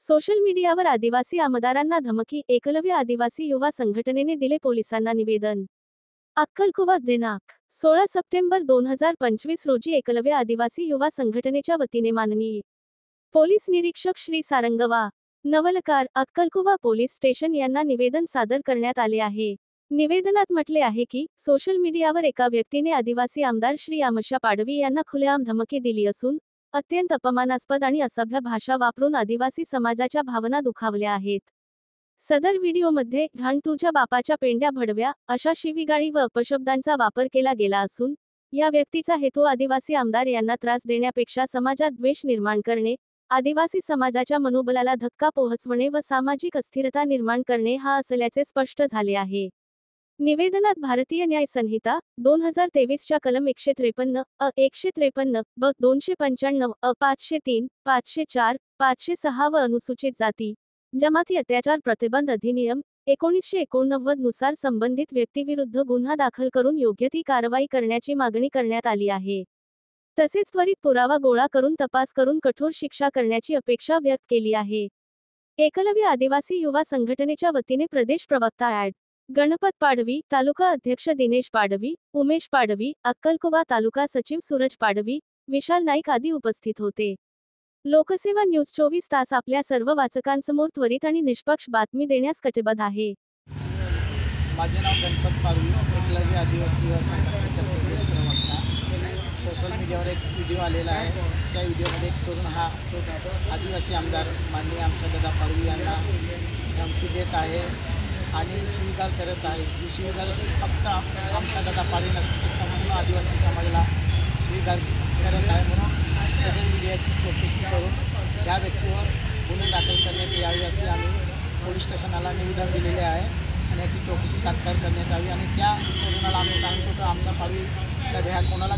Social मीडियावर आदिवासी आमदारांना धमकी, एकलव्य आदिवासी युवा संघटनेने दिले पोलिसांना निवेदन। अक्कलकुवा दिनांक 16 सप्टेंबर 2025 रोजी एकलव्य आदिवासी युवा संघटनेच्या वतीने माननीय पोलीस निरीक्षक श्री सारंगवा नवलकार, अक्कलकुवा पोलीस स्टेशन यांना निवेदन सादर करण्यात आले आहे। निवेदनात म्हटले आहे की सोशल मीडियावर एका व्यक्तीने आदिवासी आमदार श्री आमशा पाडवी यांना खुलेआम धमकी दिली असून अत्यंत अपमानास्पद आणि असभ्य भाषा वापरून आदिवासी समाजाच्या भावना दुखावल्या आहेत। सदर व्हिडिओमध्ये घाण तुझ्या बापाच्या पेंड्या भडव्या अशा शिवीगाळी व अपशब्दांचा वापर केला गेला असून या व्यक्तीचा हेतू आदिवासी आमदार यांना त्रास देण्यापेक्षा समाजात द्वेष निर्माण करणे, आदिवासी समाजाच्या मनोबलाला धक्का पोहोचवणे व सामाजिक अस्थिरता निर्माण करणे हा असल्याचे स्पष्ट झाले आहे। निवेदनात भारतीय न्याय संहिता 2023 च्या कलम 153 अ 153 ब 295 अ 503, 504, 506 व अनुसूचित जाती जमाती अत्याचार प्रतिबंध अधिनियम 1989 नुसार संबंधित व्यक्तीविरुद्ध गुन्हा दाखल करून योग्य ती कारवाई करण्याची मागणी करण्यात आली आहे। तसेच त्वरित पुरावा गोळा करून तपास करून कठोर शिक्षा करण्याची अपेक्षा व्यक्त केली आहे। एकलव्य आदिवासी युवा संघटनेच्या वतीने प्रदेश प्रवक्ता ॲड. गणपत पाडवी, तालुका अध्यक्ष दिनेश पाडवी, उमेश पाडवी, अक्कलकुवा तालुका सचिव सूरज पाडवी, विशाल नाईक आदी उपस्थित होते। लोकसेवा न्यूज 24 तास आपल्या सर्व वाचकांसमोर त्वरित आणि निष्पक्ष बातमी देण्यास कटिबद्ध आहे। माझे नाव गणपत पाडवी, एकलव्य आदिवासी युवा संघटनेचा प्रदेश प्रवक्ता। सोशल मीडियावर एक व्हिडिओ आलेला आहे। त्या व्हिडिओमध्ये एक तरुण हा आदिवासी आमदार माननीय आमचादादा पाडवी यांना धमकी देत आहे आणि शिवीगाळ करत आहे। ही शिवीगाळ फक्त आमचादादा पाडवी नसून संपूर्ण आदिवासी समाजाला शिवीगाळ करत आहे। म्हणून सदर मीडियाची चौकशी करून या व्यक्तीवर गुन्हे दाखल करण्यात यावे असे आम्ही पोलीस स्टेशनला निवेदन दिलेले आहे आणि याची चौकशी तात्काळ करण्यात यावी आणि त्या तरुणाला आम्ही सांगतो की आमचा पाडवी साहेब ह्या कोणाला